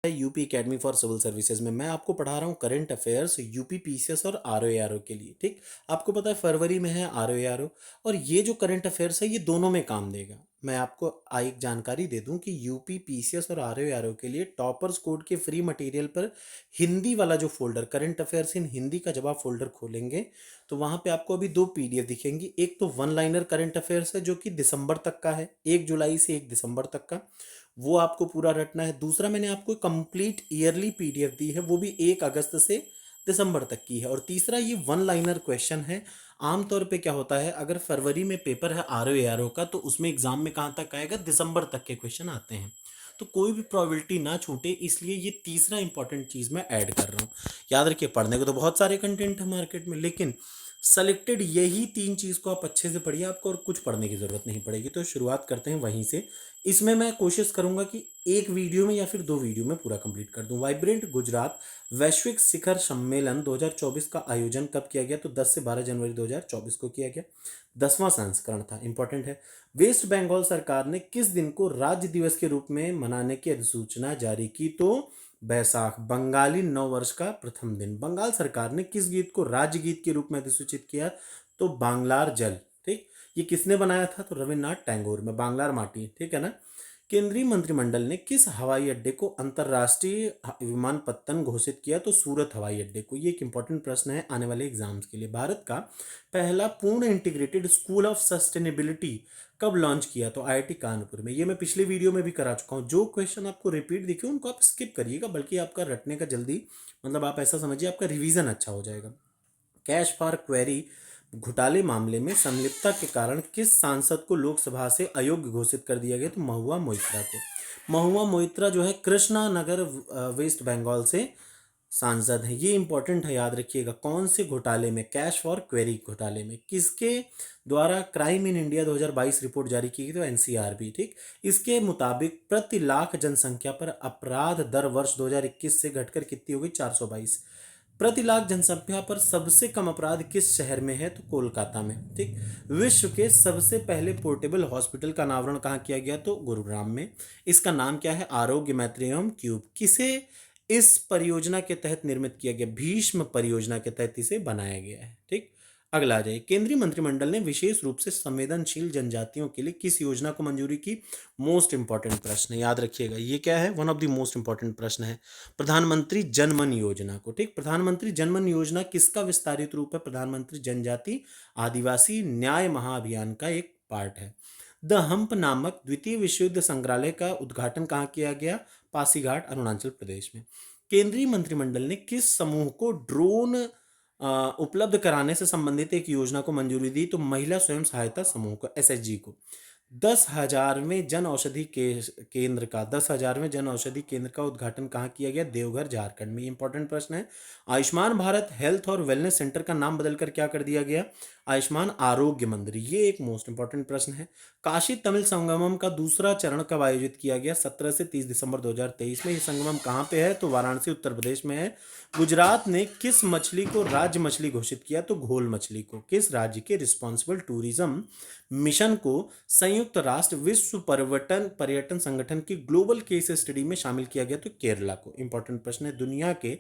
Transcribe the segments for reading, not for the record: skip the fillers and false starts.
UP academy for civil services में मैं आपको पढ़ा रहा हूँ करंट अफेयर्स यूपी पीसीएस और आरओ के लिए। ठीक, आपको पता है फरवरी में है आरओ और ये जो करंट अफेयर्स है ये दोनों में काम देगा। मैं आपको एक जानकारी दे दूं कि यूपी पीसीएस और आरओ के लिए टॉपर्स कोड के फ्री मटेरियल पर हिंदी वाला जो folder current affairs in Hindi का जब आप फोल्डर खोलेंगे तो वहां पे आपको अभी दो पीडीएफ दिखेंगी। एक तो वन लाइनर करंट अफेयर्स है जो कि दिसंबर तक का है, 1 जुलाई से 1 दिसंबर तक का, वो आपको पूरा रटना है। दूसरा मैंने आपको कंप्लीट ईयरली पीडीएफ दी है, वो भी 1 अगस्त से दिसंबर तक की है। और तीसरा ये वन लाइनर क्वेश्चन है। आमतौर पे क्या होता है, अगर फरवरी में पेपर है आरओ का तो उसमें एग्जाम में कहाँ तक आएगा, दिसंबर तक के क्वेश्चन आते हैं। तो कोई भी प्रोबेबिलिटी ना छूटे, इसलिए ये तीसरा इंपॉर्टेंट चीज़ मैं ऐड कर रहा हूँ। याद रखिए, पढ़ने को तो बहुत सारे कंटेंट है मार्केट में, लेकिन सेलेक्टेड यही 3 चीज़ को आप अच्छे से पढ़िए, आपको और कुछ पढ़ने की ज़रूरत नहीं पड़ेगी। तो शुरुआत करते हैं वहीं से। इसमें मैं कोशिश करूंगा कि एक वीडियो में या फिर 2 वीडियो में पूरा कंप्लीट कर दूं। वाइब्रेंट गुजरात वैश्विक शिखर सम्मेलन 2024 का आयोजन कब किया गया, तो 10 से 12 जनवरी 2024 को किया गया। 10वां संस्करण था, इंपॉर्टेंट है। वेस्ट बंगाल सरकार ने किस दिन को राज्य दिवस के रूप में मनाने की अधिसूचना जारी की, तो बैसाख, बंगाली नव वर्ष का प्रथम दिन। बंगाल सरकार ने किस गीत को राज्य गीत के रूप में अधिसूचित किया, तो बांग्लार जल। ठीक, ये किसने बनाया था, तो रविन्द्रनाथ टैगोर में, बांग्लार माटी। ठीक है ना। केंद्रीय मंत्रिमंडल ने किस हवाई अड्डे को अंतर्राष्ट्रीय विमानपत्तन घोषित किया, तो सूरत हवाई अड्डे को। ये एक इंपॉर्टेंट प्रश्न है आने वाले एग्जाम्स के लिए। भारत का पहला पूर्ण इंटीग्रेटेड स्कूल ऑफ सस्टेनेबिलिटी कब लॉन्च किया, तो आईआईटी कानपुर में। ये मैं पिछले वीडियो में भी करा चुका हूँ। जो क्वेश्चन आपको रिपीट दिखे उनको आप स्किप करिएगा, बल्कि आपका रटने का जल्दी, मतलब आप ऐसा समझिए आपका रिवीजन अच्छा हो जाएगा। कैश फॉर क्वेरी घोटाले मामले में संलिप्तता के कारण किस सांसद को लोकसभा से अयोग्य घोषित कर दिया गया, तो महुआ मोइत्रा को। महुआ मोइत्रा जो है कृष्णा नगर वेस्ट बंगाल से सांसद है। ये इंपॉर्टेंट है, याद रखिएगा। कौन से घोटाले में, कैश फॉर क्वेरी घोटाले में। किसके द्वारा क्राइम इन इंडिया 2022 रिपोर्ट जारी की गई, तो एनसीआरबी। ठीक, इसके मुताबिक प्रति लाख जनसंख्या पर अपराध दर वर्ष 2021 से घटकर कितनी हो गई, 422। प्रति लाख जनसंख्या पर सबसे कम अपराध किस शहर में है, तो कोलकाता में। ठीक, विश्व के सबसे पहले पोर्टेबल हॉस्पिटल का अनावरण कहाँ किया गया, तो गुरुग्राम में। इसका नाम क्या है, आरोग्य मैत्रियम क्यूब। किसे इस परियोजना के तहत निर्मित किया गया, भीष्म परियोजना के तहत इसे बनाया गया है। ठीक, अगला आ जाए। केंद्रीय मंत्रिमंडल ने विशेष रूप से संवेदनशील जनजातियों के लिए किस योजना को मंजूरी की, मोस्ट इंपॉर्टेंट प्रश्न है, याद रखिएगा। ये क्या है, one of the most important प्रश्न है। प्रधानमंत्री जनमन योजना को। ठीक, प्रधानमंत्री जनमन योजना किसका विस्तारित रूप है, प्रधानमंत्री जनजाति आदिवासी न्याय महाअभियान का एक पार्ट है। द हम्प नामक द्वितीय विश्व युद्ध संग्रहालय का उद्घाटन कहाँ किया गया, पासीघाट, अरुणाचल प्रदेश में। केंद्रीय मंत्रिमंडल ने किस समूह को ड्रोन उपलब्ध कराने से संबंधित एक योजना को मंजूरी दी, तो महिला स्वयं सहायता समूह को, एसएचजी को। 10,000वें जन औषधि के केंद्र का 10,000वें जन औषधि केंद्र का उद्घाटन कहाँ किया गया, देवघर, झारखंड में। इंपॉर्टेंट प्रश्न है। आयुष्मान भारत हेल्थ और वेलनेस सेंटर का नाम बदलकर क्या कर दिया गया, आयुष्मान आरोग्य मंदिर। ये एक मोस्ट इंपॉर्टेंट प्रश्न है। काशी तमिल संगमम का दूसरा चरण कब आयोजित किया गया, 17 से 30 दिसंबर 2023 में। ये संगमम कहाँ पे है, तो वाराणसी, उत्तर प्रदेश में है। गुजरात ने किस मछली को राज्य मछली घोषित किया, तो घोल मछली को। किस राज्य के रिस्पॉन्सिबल टूरिज्म मिशन को संयुक्त राष्ट्र विश्व पर्यटन पर्यटन संगठन की ग्लोबल केस स्टडी में शामिल किया गया, तो केरला को। इंपॉर्टेंट प्रश्न है। दुनिया के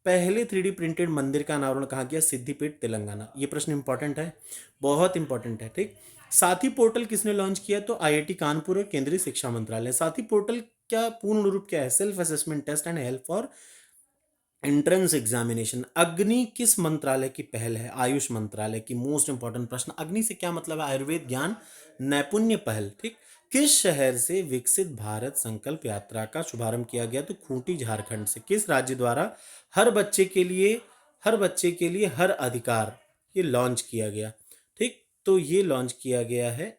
पहले 3D प्रिंटेड मंदिर का अनावरण कहाँ किया, सिद्धिपेट, तेलंगाना। ये प्रश्न इंपॉर्टेंट है, बहुत इंपॉर्टेंट है। ठीक, साथी पोर्टल किसने लॉन्च किया, तो आईआईटी कानपुर और केंद्रीय शिक्षा मंत्रालय। साथी पोर्टल क्या पूर्ण रूप क्या है, self assessment test and help for entrance examination. अग्नि किस मंत्रालय की पहल है, आयुष मंत्रालय की। मोस्ट इंपॉर्टेंट प्रश्न। अग्नि से क्या मतलब है, आयुर्वेद ज्ञान नैपुण्य पहल। ठीक, किस शहर से विकसित भारत संकल्प यात्रा का शुभारंभ किया गया, तो खूंटी, झारखंड से। किस राज्य द्वारा हर बच्चे के लिए हर अधिकार, ये लॉन्च किया गया। ठीक, तो ये लॉन्च किया गया है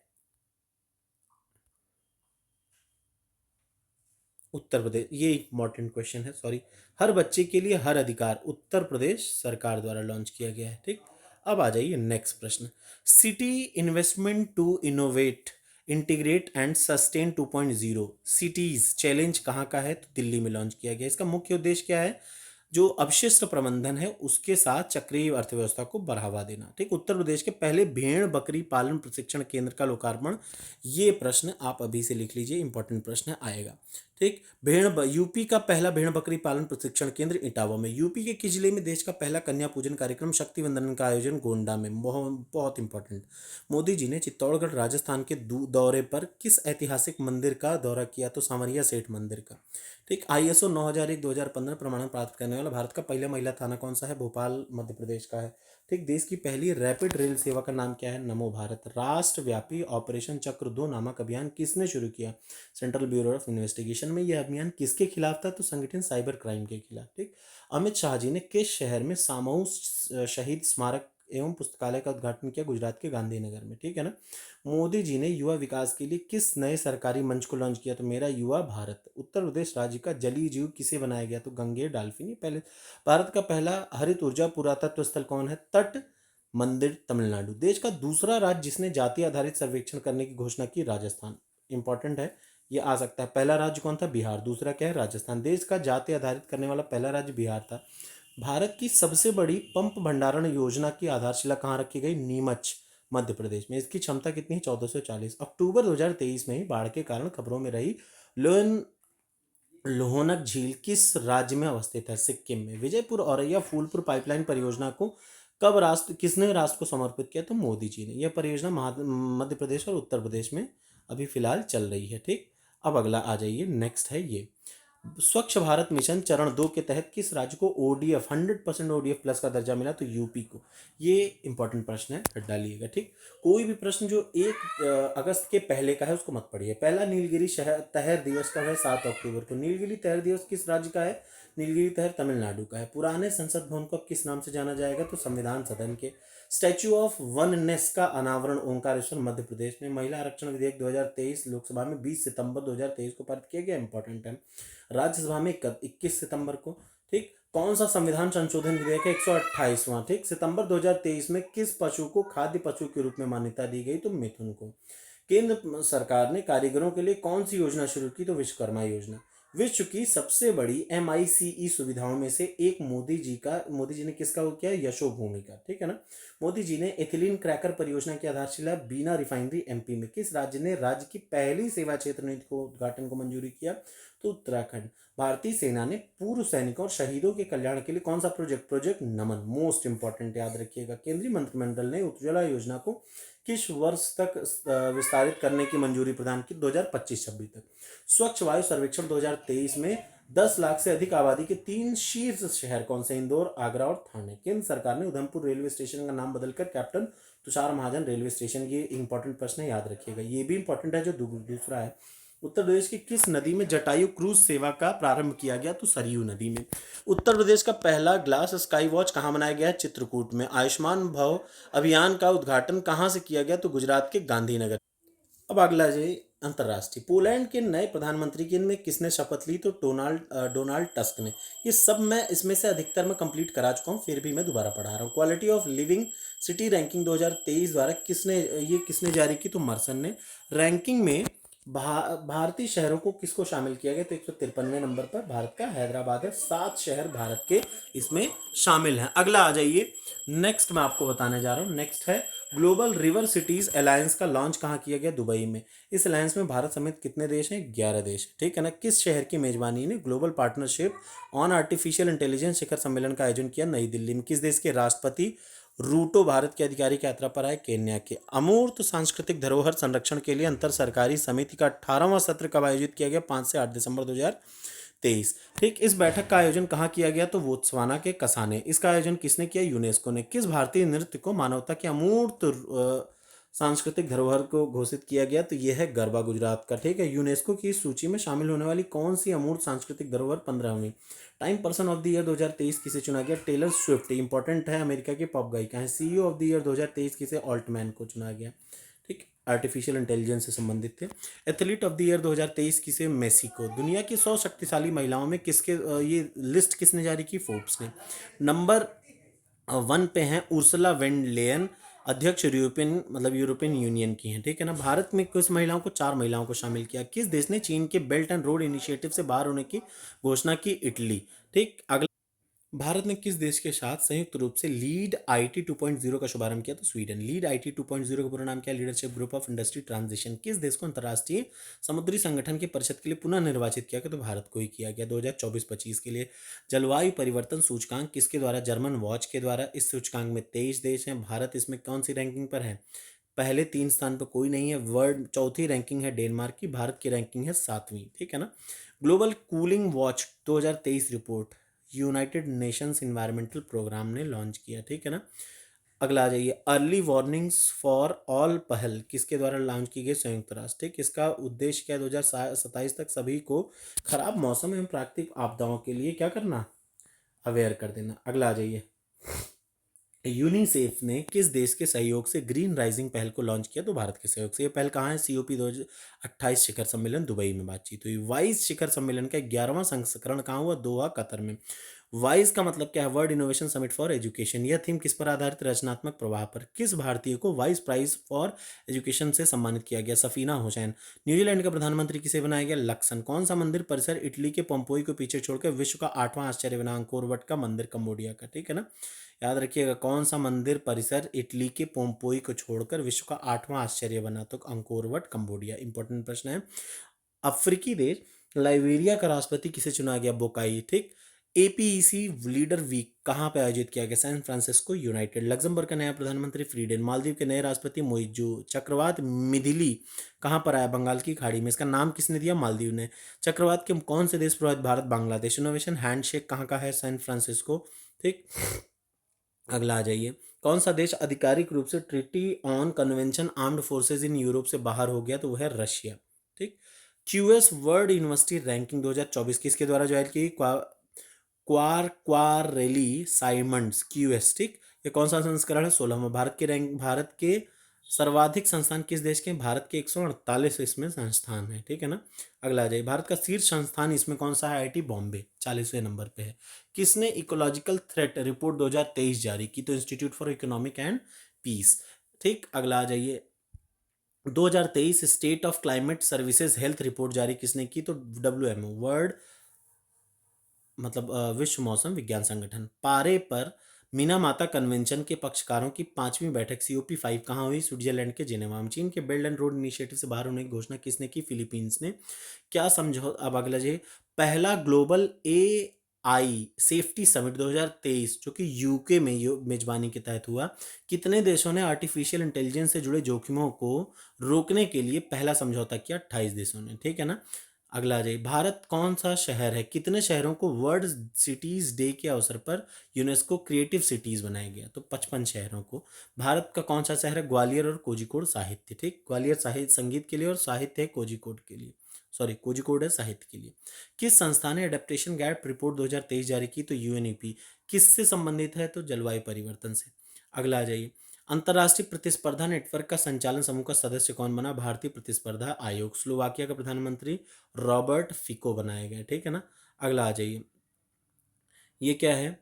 उत्तर प्रदेश। ये इंपॉर्टेंट क्वेश्चन है, सॉरी। हर बच्चे के लिए हर अधिकार उत्तर प्रदेश सरकार द्वारा लॉन्च किया गया है। ठीक, अब आ जाइए नेक्स्ट प्रश्न। City investment to innovate integrate and sustain 2.0 cities challenge कहाँ का है, तो दिल्ली में लॉन्च किया गया। इसका मुख्य उद्देश्य क्या है, जो अपशिष्ट प्रबंधन है उसके साथ चक्रीय अर्थव्यवस्था को बढ़ावा देना। ठीक, उत्तर प्रदेश के पहले भेड़ बकरी पालन प्रशिक्षण केंद्र का लोकार्पण। ये प्रश्न आप अभी से लिख लीजिए, इंपॉर्टेंट प्रश्न आएगा। ठीक। यूपी का पहला भेड़ बकरी पालन प्रशिक्षण केंद्र इटावा में। यूपी के किस जिले में देश का पहला कन्या पूजन कार्यक्रम शक्ति वंदन का आयोजन गोंडा में। बहुत बहुत इंपॉर्टेंट। मोदी जी ने चित्तौड़गढ़ राजस्थान के दौरे पर किस ऐतिहासिक मंदिर का दौरा किया? तो सांवरिया सेठ मंदिर का। ठीक। ISO 9001 2015 प्रमाणन प्राप्त करने वाला भारत का पहला महिला थाना कौन सा है? भोपाल मध्य प्रदेश का है। ठीक। देश की पहली रैपिड रेल सेवा का नाम क्या है? नमो भारत। राष्ट्रव्यापी ऑपरेशन चक्र 2 नामक अभियान किसने शुरू किया? सेंट्रल ब्यूरो ऑफ इन्वेस्टिगेशन में। यह अभियान किसके खिलाफ था? तो संगठन साइबर क्राइम के खिलाफ। ठीक। अमित शाह जी ने किस शहर में सामऊ शहीद स्मारक एवं पुस्तकालय का उद्घाटन किया? गुजरात के गांधीनगर में। ठीक है ना। मोदी जी ने युवा विकास के लिए किस नए सरकारी मंच को लॉन्च किया? तो मेरा युवा भारत। उत्तर प्रदेश राज्य का जलीय जीव किसे बनाया गया? तो गंगेय डाल्फिन। पहले भारत का पहला हरित ऊर्जा पुरातत्व स्थल कौन है? तट मंदिर, तमिलनाडु। देश का दूसरा राज्य जिसने जाति आधारित सर्वेक्षण करने की घोषणा की? राजस्थान। इंपॉर्टेंट है, ये आ सकता है। पहला राज्य कौन था? बिहार। दूसरा क्या है? राजस्थान। देश का जाति आधारित करने वाला पहला राज्य बिहार था। भारत की सबसे बड़ी पंप भंडारण योजना की आधारशिला कहाँ रखी गई? नीमच, मध्य प्रदेश में। इसकी क्षमता कितनी है? 1440। अक्टूबर 2023 में ही बाढ़ के कारण खबरों में रही लोन लोहनक झील किस राज्य में अवस्थित है? सिक्किम में। विजयपुर औरैया फूलपुर पाइपलाइन परियोजना को कब राष्ट्र किसने राष्ट्र को समर्पित किया? तो मोदी जी ने। यह परियोजना मध्य प्रदेश और उत्तर प्रदेश में अभी फिलहाल चल रही है। ठीक। अब अगला आ जाइए, नेक्स्ट है ये। स्वच्छ भारत मिशन चरण 2 के तहत किस राज्य को ODF 100% ODF प्लस का दर्जा मिला? तो यूपी को। ये इंपॉर्टेंट प्रश्न है, डालिएगा। ठीक। कोई भी प्रश्न जो 1 अगस्त के पहले का है उसको मत पढ़िए। पहला नीलगिरी शहर तहर दिवस कब है? 7 अक्टूबर को। नीलगिरी तहर दिवस किस राज्य का है? नीलगिरी तहर तमिलनाडु का है। पुराने संसद भवन को अब किस नाम से जाना जाएगा? तो संविधान सदन के। स्टैच्यू ऑफ वननेस का अनावरण ओंकारेश्वर, मध्य प्रदेश में। महिला आरक्षण विधेयक 2023 लोकसभा में 20 सितंबर 2023 को पारित किया गया। इंपॉर्टेंट है। राज्यसभा में 21 सितंबर को। ठीक। कौन सा संविधान संशोधन विधेयक है? 128वां। ठीक। सितंबर 2023 में किस पशु को खाद्य पशु के रूप में मान्यता दी गई? तो मिथुन को। केंद्र सरकार ने कारीगरों के लिए कौन सी योजना शुरू की? तो विश्वकर्मा योजना। विश्व की सबसे बड़ी MICE सुविधाओं में से एक मोदी जी ने किसका वो किया? यशोभूमि का। ठीक है ना। मोदी जी ने एथिलीन क्रैकर परियोजना की आधारशिला बीना रिफाइनरी MP में। किस राज्य ने राज्य की पहली सेवा क्षेत्र नीति को उद्घाटन को मंजूरी किया? तो उत्तराखंड। भारतीय सेना ने पूर्व सैनिकों और शहीदों के कल्याण के लिए कौन सा प्रोजेक्ट नमन, मोस्ट इंपॉर्टेंट याद रखिएगा। केंद्रीय मंत्रिमंडल ने उज्ज्वला योजना को किस वर्ष तक विस्तारित करने की मंजूरी प्रदान की? 2025-26 तक। स्वच्छ वायु सर्वेक्षण 2023 में 10 लाख से अधिक आबादी के 3 शीर्ष शहर कौन से? इंदौर, आगरा और थाने। केंद्र सरकार ने उधमपुर रेलवे स्टेशन का नाम बदलकर कैप्टन तुषार महाजन रेलवे स्टेशन, ये इंपॉर्टेंट प्रश्न है, याद रखिएगा। ये भी इंपॉर्टेंट है जो दूसरा है। उत्तर प्रदेश की किस नदी में जटायु क्रूज सेवा का प्रारंभ किया गया? तो सरयू नदी में। उत्तर प्रदेश का पहला ग्लास स्काई वॉच कहाँ बनाया गया है? चित्रकूट में। आयुष्मान भव अभियान का उद्घाटन कहाँ से किया गया? तो गुजरात के गांधीनगर। अब अगला जी, अंतर्राष्ट्रीय। पोलैंड के नए प्रधानमंत्री के में किसने शपथ ली? तो डोनाल्ड टस्क ने। ये सब मैं इसमें से अधिकतर मैं कंप्लीट करा चुका हूँ, फिर भी मैं दोबारा पढ़ा रहा हूँ। Quality of living city ranking 2023 द्वारा किसने जारी की? तो मर्सन ने। रैंकिंग में भारतीय शहरों को किसको शामिल किया गया? तो 153वें नंबर पर भारत का हैदराबाद है। 7 शहर भारत के इसमें शामिल हैं। अगला आ जाइए, नेक्स्ट मैं आपको बताने जा रहा हूँ। नेक्स्ट है ग्लोबल रिवर सिटीज अलायंस का लॉन्च कहाँ किया गया? दुबई में। इस अलायंस में भारत समेत कितने देश हैं? 11 देश। ठीक है ना। किस शहर की मेजबानी ने global partnership on artificial intelligence शिखर सम्मेलन का आयोजन किया? नई दिल्ली में। किस देश के राष्ट्रपति रूटो भारत के आधिकारिक यात्रा पर आए? केन्या के। अमूर्त सांस्कृतिक धरोहर संरक्षण के लिए अंतर सरकारी समिति का 18वां सत्र कब आयोजित किया गया? 5 से 8 दिसंबर 2023। ठीक। इस बैठक का आयोजन कहाँ किया गया? तो बोत्सवाना के कसाने। इसका आयोजन किसने किया? यूनेस्को ने। किस भारतीय नृत्य को मानवता के अमूर्त सांस्कृतिक धरोहर को घोषित किया गया? तो यह है गरबा, गुजरात का। ठीक है। यूनेस्को की सूची में शामिल होने वाली कौन सी अमूर्त सांस्कृतिक धरोहर 15वीं? Time person of the year 2023 किसे चुना गया? Taylor Swift. इंपॉर्टेंट है, अमेरिका की पॉप गायिका है। CEO ऑफ द ईयर 2023 किसे? ऑल्टमैन को चुना गया। ठीक। आर्टिफिशियल इंटेलिजेंस से संबंधित थे। एथलीट ऑफ द ईयर 2023 किसे? मेसी को। दुनिया की 100 शक्तिशाली महिलाओं में ये लिस्ट किसने जारी की? फोर्ब्स ने। नंबर 1 पे हैं उर्सुला वेन लेयन, अध्यक्ष यूरोपियन यूनियन की हैं। ठीक है ना। भारत में किस महिलाओं को? 4 महिलाओं को शामिल किया। किस देश ने चीन के बेल्ट एंड रोड इनिशिएटिव से बाहर होने की घोषणा की? इटली। ठीक। अगला भारत ने किस देश के साथ संयुक्त रूप से लीड आईटी 2.0 का शुभारंभ किया? तो स्वीडन। लीड आईटी 2.0 का पूरा नाम क्या है? Leadership group of industry transition. किस देश को अंतर्राष्ट्रीय समुद्री संगठन की परिषद के लिए पुनः निर्वाचित किया गया? तो भारत को ही किया गया 2024-25 के लिए। जलवायु परिवर्तन सूचकांक किसके द्वारा? जर्मन वॉच के द्वारा। इस सूचकांक में 23 देश हैं। भारत इसमें कौन सी रैंकिंग पर है? पहले 3 स्थान पर कोई नहीं है। वर्ल्ड चौथी रैंकिंग है डेनमार्क की। भारत की रैंकिंग है 7वीं। ठीक है ना। Global cooling watch 2023 report United Nations environmental programme ने लॉन्च किया। ठीक है ना। अगला आ जाइए, अर्ली वार्निंग्स फॉर ऑल पहल किसके द्वारा लॉन्च की गई? संयुक्त राष्ट्र। ठीक, इसका उद्देश्य क्या है? 2027 तक सभी को खराब मौसम एवं प्राकृतिक आपदाओं के लिए क्या करना? अवेयर कर देना। अगला आ जाइए, यूनिसेफ ने किस देश के सहयोग से ग्रीन राइजिंग पहल को लॉन्च किया? तो भारत के सहयोग से। ये पहल कहाँ है? COP 2028 शिखर सम्मेलन दुबई में बातचीत हुई। वाइस शिखर सम्मेलन का 11वां संस्करण कहाँ हुआ? दोहा, कतर में। वाइस का मतलब क्या है? World innovation summit for education. यह थीम किस पर आधारित? रचनात्मक प्रवाह पर। किस भारतीय को वाइस प्राइज फॉर एजुकेशन से सम्मानित किया गया? सफीना हुसैन। न्यूजीलैंड का प्रधानमंत्री किसे बनाया गया? लक्सन। कौन सा मंदिर परिसर इटली के पोम्पोई को पीछे छोड़कर विश्व का 8वां आश्चर्य बना? अंकोर वट का मंदिर, कंबोडिया का। ठीक है ना। याद रखिएगा, कौन सा मंदिर परिसर इटली के पोम्पोई को छोड़कर विश्व का 8वां आश्चर्य बना? तो अंकोर वट, कंबोडिया। इंपॉर्टेंट प्रश्न है। अफ्रीकी देश लाइबेरिया का राष्ट्रपति किसे चुना गया? बोकाई। ठीक। APEC लीडर वीक कहाँ पे आयोजित किया गया? San Francisco, United. लग्जमबर्ग का नया प्रधानमंत्री फ्रीडेन। मालदीव के नए राष्ट्रपति मोइजू। चक्रवात मिथिली कहाँ पर आया? बंगाल की खाड़ी में। इसका नाम किसने दिया? मालदीव ने। चक्रवात के कौन से देश प्रभावित? भारत, बांग्लादेश। इनोवेशन हैंडशेक कहाँ का है? San Francisco. ठीक। अगला आ जाइए, कौन सा देश आधिकारिक रूप से treaty on convention armed forces in Europe से बाहर हो गया? तो वह है रशिया। ठीक। QS वर्ल्ड यूनिवर्सिटी रैंकिंग 2024 किसके द्वारा जारी की? क्वाररेली साइमंड्स QS। ठीक। ये कौन सा संस्करण है? 16वां। भारत के सर्वाधिक संस्थान किस देश के? भारत के 148 इसमें संस्थान है। ठीक है ना। अगला आ जाइए, भारत का शीर्ष संस्थान इसमें कौन सा है? IIT बॉम्बे 40वें नंबर पे है। किसने इकोलॉजिकल थ्रेट रिपोर्ट 2023 जारी की? तो institute for economic and peace. ठीक। अगला आ जाइए, 2023 state of climate services health report जारी किसने की? तो WMO, वर्ल्ड मतलब विश्व मौसम विज्ञान संगठन। पारे पर मीना माता कन्वेंशन के पक्षकारों की 5वीं बैठक COP5 कहाँ हुई? स्विट्जरलैंड के जेनेवा में। चीन के बेल्ट एंड रोड इनिशिएटिव से बाहर होने की घोषणा किसने की? फिलीपींस ने। क्या समझो अब अगला जी, पहला ग्लोबल AI सेफ्टी समिट 2023 जो कि यूके में मेजबानी के तहत हुआ, कितने देशों ने आर्टिफिशियल इंटेलिजेंस से जुड़े जोखिमों को रोकने के लिए पहला समझौता किया? 28 देशों ने। ठीक है ना। अगला आ जाइए, भारत कौन सा शहर है? कितने शहरों को वर्ल्ड सिटीज डे के अवसर पर यूनेस्को क्रिएटिव सिटीज बनाया गया? तो 55 शहरों को। भारत का कौन सा शहर है? ग्वालियर और कोझिकोड साहित्य। ठीक। ग्वालियर साहित्य संगीत के लिए और साहित्य है कोझिकोड के लिए। सॉरी, कोझिकोड है साहित्य के लिए। किस संस्था ने एडेप्टेशन गैप रिपोर्ट 2023 जारी की? तो UNEP। किससे संबंधित है? तो जलवायु परिवर्तन से। अगला आ जाइए, अंतर्राष्ट्रीय प्रतिस्पर्धा नेटवर्क का संचालन समूह का सदस्य कौन बना? भारतीय प्रतिस्पर्धा आयोग। स्लोवाकिया का प्रधानमंत्री रॉबर्ट फिको बनाए गए। ठीक है ना। अगला आ जाइए, ये क्या है?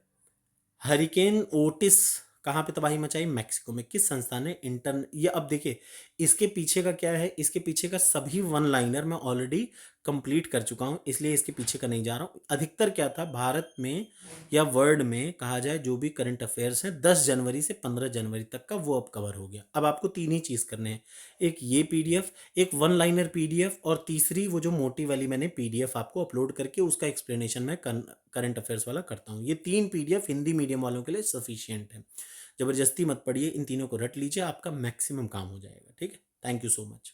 हरिकेन ओटिस कहाँ पे तबाही मचाई? मैक्सिको में। किस संस्था ने ये अब देखिए, इसके पीछे का क्या है? इसके पीछे का सभी वन लाइनर मैं ऑलरेडी कंप्लीट कर चुका हूँ, इसलिए इसके पीछे का नहीं जा रहा हूँ। अधिकतर क्या था, भारत में या वर्ल्ड में कहा जाए जो भी करंट अफेयर्स हैं 10 जनवरी से 15 जनवरी तक का, वो अब कवर हो गया। अब आपको तीन ही चीज़ करने हैं, एक ये PDF, एक वन लाइनर PDF, और तीसरी वो जो मोटी वाली मैंने PDF आपको अपलोड करके उसका एक्सप्लेनेशन मैं करंट अफेयर्स वाला करता हूँ। ये 3 PDF हिंदी मीडियम वालों के लिए सफिशियंट है। ज़बरदस्ती मत पढ़िए, इन तीनों को रट लीजिए, आपका मैक्सिमम काम हो जाएगा। ठीक है। Thank you so much.